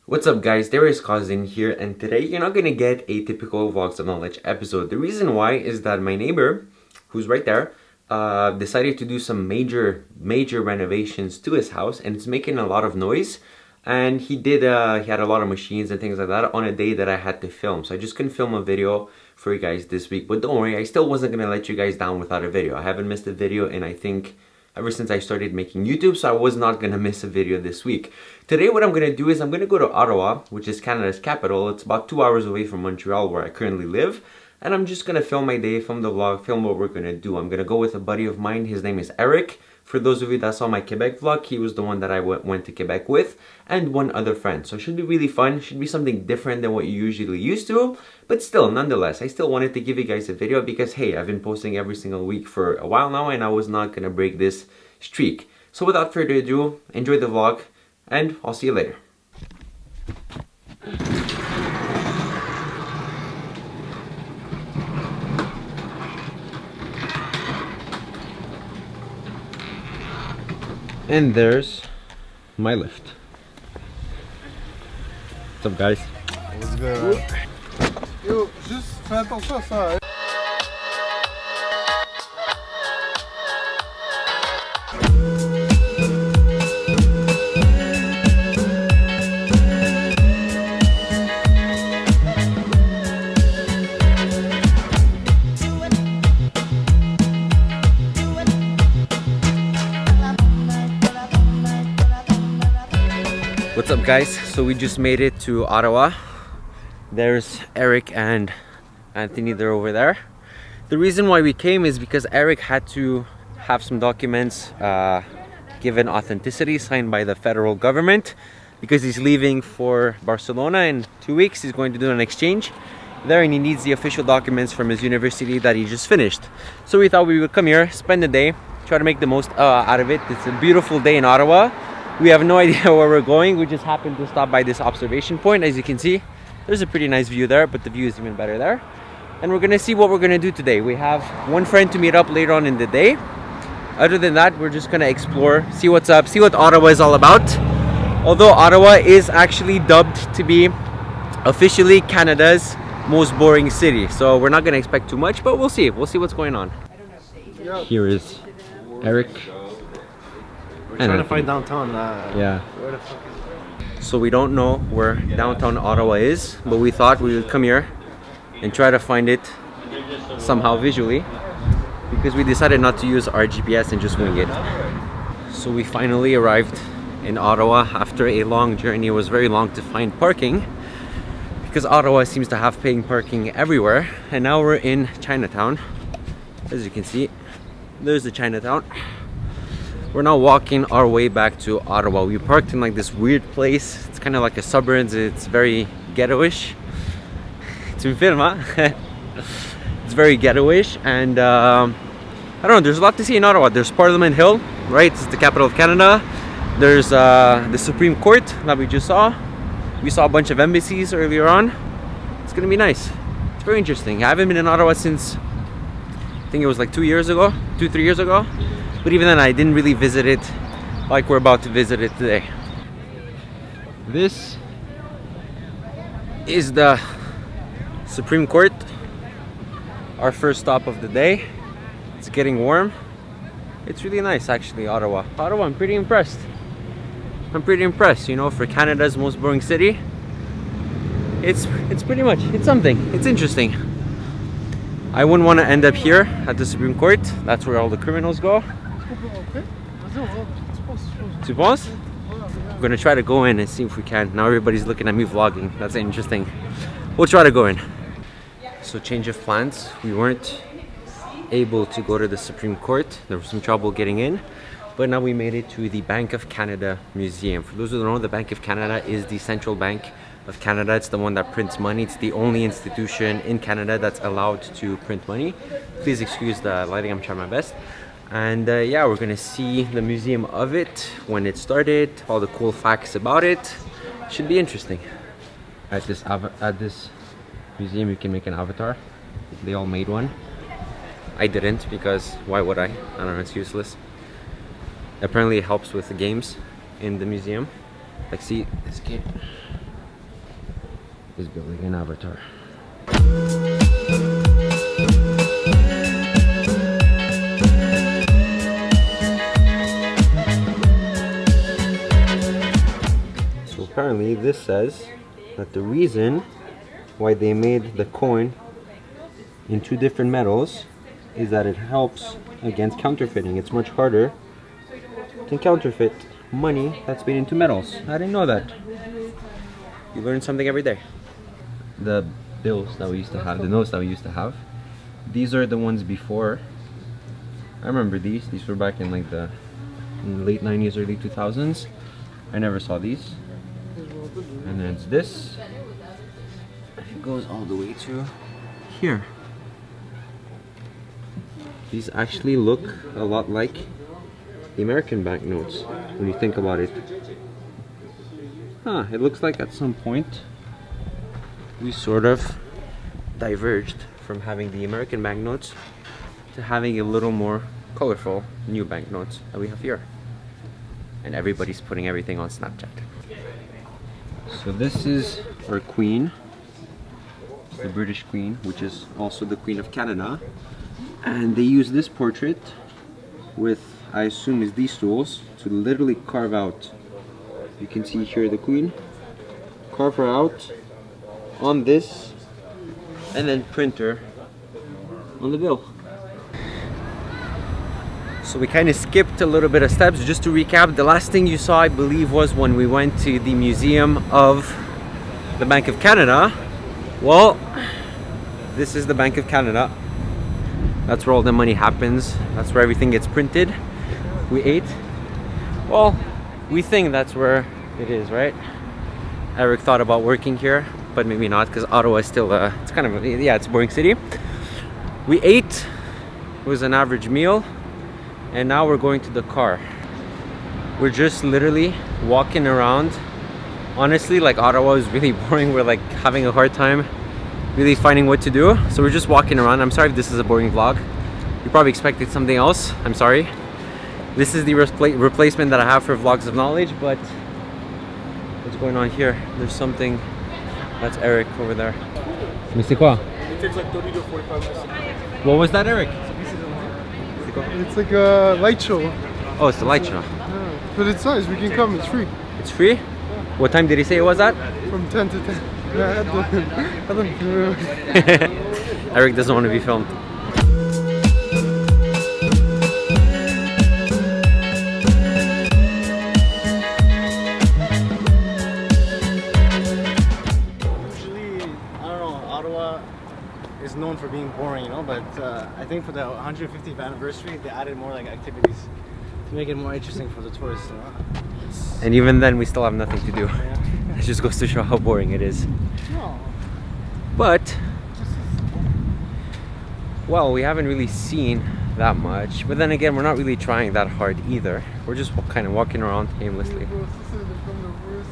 What's up guys, there is Cosden here, and today you're not gonna get a typical Vlogs of Knowledge episode. The reason why is that my neighbor, who's right there, decided to do some major renovations to his house, and it's making a lot of noise. And he had a lot of machines and things like that on a day that I had to film, so I just couldn't film a video for you guys this week. But don't worry, I still wasn't gonna let you guys down without a video. I haven't missed a video in I think ever since I started making YouTube, so I was not gonna miss a video this week. Today what I'm gonna do is I'm gonna go to Ottawa, which is Canada's capital. It's about 2 hours away from Montreal, where I currently live. And I'm just gonna film my day, film the vlog, film what we're gonna do. I'm gonna go with a buddy of mine. His name is Eric. For those of you that saw my Quebec vlog, he was the one that I went to Quebec with, and one other friend. So it should be really fun. Should be something different than what you usually used to. But still, nonetheless, I still wanted to give you guys a video because, hey, I've been posting every single week for a while now, and I was not gonna break this streak. So without further ado, enjoy the vlog, and I'll see you later. And there's my lift. What's up, guys? What's good, man? Yo, juste fais attention à ça. Hein? What's up guys? So we just made it to Ottawa. There's Eric and Anthony, they're over there. The reason why we came is because Eric had to have some documents given authenticity, signed by the federal government, because he's leaving for Barcelona in 2 weeks. He's going to do an exchange there, and he needs the official documents from his university that he just finished. So we thought we would come here, spend the day, try to make the most out of it. It's a beautiful day in Ottawa. We have no idea where we're going. We just happened to stop by this observation point. As you can see, there's a pretty nice view there, but the view is even better there. And we're gonna see what we're gonna do today. We have one friend to meet up later on in the day. Other than that, we're just gonna explore, see what's up, see what Ottawa is all about. Although Ottawa is actually dubbed to be officially Canada's most boring city. So we're not gonna expect too much, but we'll see. We'll see what's going on. Here is Eric. We're trying to find downtown. Yeah. Where the fuck is it? So we don't know where downtown Ottawa is, but we thought we would come here and try to find it somehow visually, because we decided not to use our GPS and just wing it. So we finally arrived in Ottawa after a long journey. It was very long to find parking, because Ottawa seems to have paying parking everywhere. And now we're in Chinatown. As you can see, there's the Chinatown. We're now walking our way back to Ottawa. We parked in like this weird place. It's kind of like a suburbs. It's very ghetto-ish. Tu me filmes, huh? It's very ghetto-ish, and I don't know, there's a lot to see in Ottawa. There's Parliament Hill, right? It's the capital of Canada. There's the Supreme Court that we just saw. We saw a bunch of embassies earlier on. It's gonna be nice. It's very interesting. I haven't been in Ottawa since, I think it was like 3 years ago. But even then, I didn't really visit it like we're about to visit it today. This is the Supreme Court, our first stop of the day. It's getting warm. It's really nice, actually, Ottawa. I'm pretty impressed. You know, for Canada's most boring city, it's pretty much, it's something. It's interesting. I wouldn't want to end up here at the Supreme Court. That's where all the criminals go. Tu penses? We're gonna try to go in and see if we can. Now everybody's looking at me vlogging. That's interesting. We'll try to go in. So change of plans. We weren't able to go to the Supreme Court. There was some trouble getting in. But now we made it to the Bank of Canada Museum. For those who don't know, the Bank of Canada is the central bank of Canada. It's the one that prints money. It's the only institution in Canada that's allowed to print money. Please excuse the lighting, I'm trying my best. And yeah, we're gonna see the museum of it, when it started, all the cool facts about it. Should be interesting. At this museum, you can make an avatar. They all made one. I didn't, because why would I? I don't know, it's useless. Apparently it helps with the games in the museum. Like, see, this game. is building an avatar. So apparently this says that the reason why they made the coin in two different metals is that it helps against counterfeiting. It's much harder to counterfeit money that's made into metals. I didn't know that. You learn something every day. The bills that we used to have, the notes that we used to have, these are the ones before. I remember these. These were back in like the late 90s, early 2000s. I never saw these. And then it's this. It goes all the way to here. These actually look a lot like the American banknotes when you think about it. Huh, it looks like at some point we sort of diverged from having the American banknotes to having a little more colorful new banknotes that we have here. And everybody's putting everything on Snapchat. So this is our queen, the British Queen, which is also the Queen of Canada. And they use this portrait with, I assume, is these tools to literally carve out. You can see here the Queen. Carve her out on this, and then print her on the bill. So we kind of skipped a little bit of steps. Just to recap, the last thing you saw, I believe, was when we went to the Museum of the Bank of Canada. Well, this is the Bank of Canada. That's where all the money happens. That's where everything gets printed. We ate. Well, we think that's where it is, right? Eric thought about working here, but maybe not, because Ottawa is still, it's kind of, yeah, it's a boring city. We ate. It was an average meal. And now we're going to the car. We're just literally walking around. Honestly, like, Ottawa is really boring. We're like having a hard time really finding what to do. So we're just walking around. I'm sorry if this is a boring vlog. You probably expected something else. I'm sorry. This is the replacement that I have for vlogs of knowledge, but what's going on here? There's something. That's Eric over there. Mais c'est quoi? It takes like 30 to 45 minutes. What was that, Eric? It's like a light show. Oh, it's the light show. Yeah. But it's nice, we can come, it's free. It's free? Yeah. What time did he say it was at? From 10 to 10. Yeah, I don't Eric doesn't want to be filmed. Usually, I don't know, Ottawa is known for being boring, you know, but I think for the 150th anniversary, they added more like activities to make it more interesting for the tourists, you know? And even then, we still have nothing to do. Yeah. It just goes to show how boring it is. No. But, well, we haven't really seen that much. But then again, we're not really trying that hard either. We're just kind of walking around aimlessly. From the worst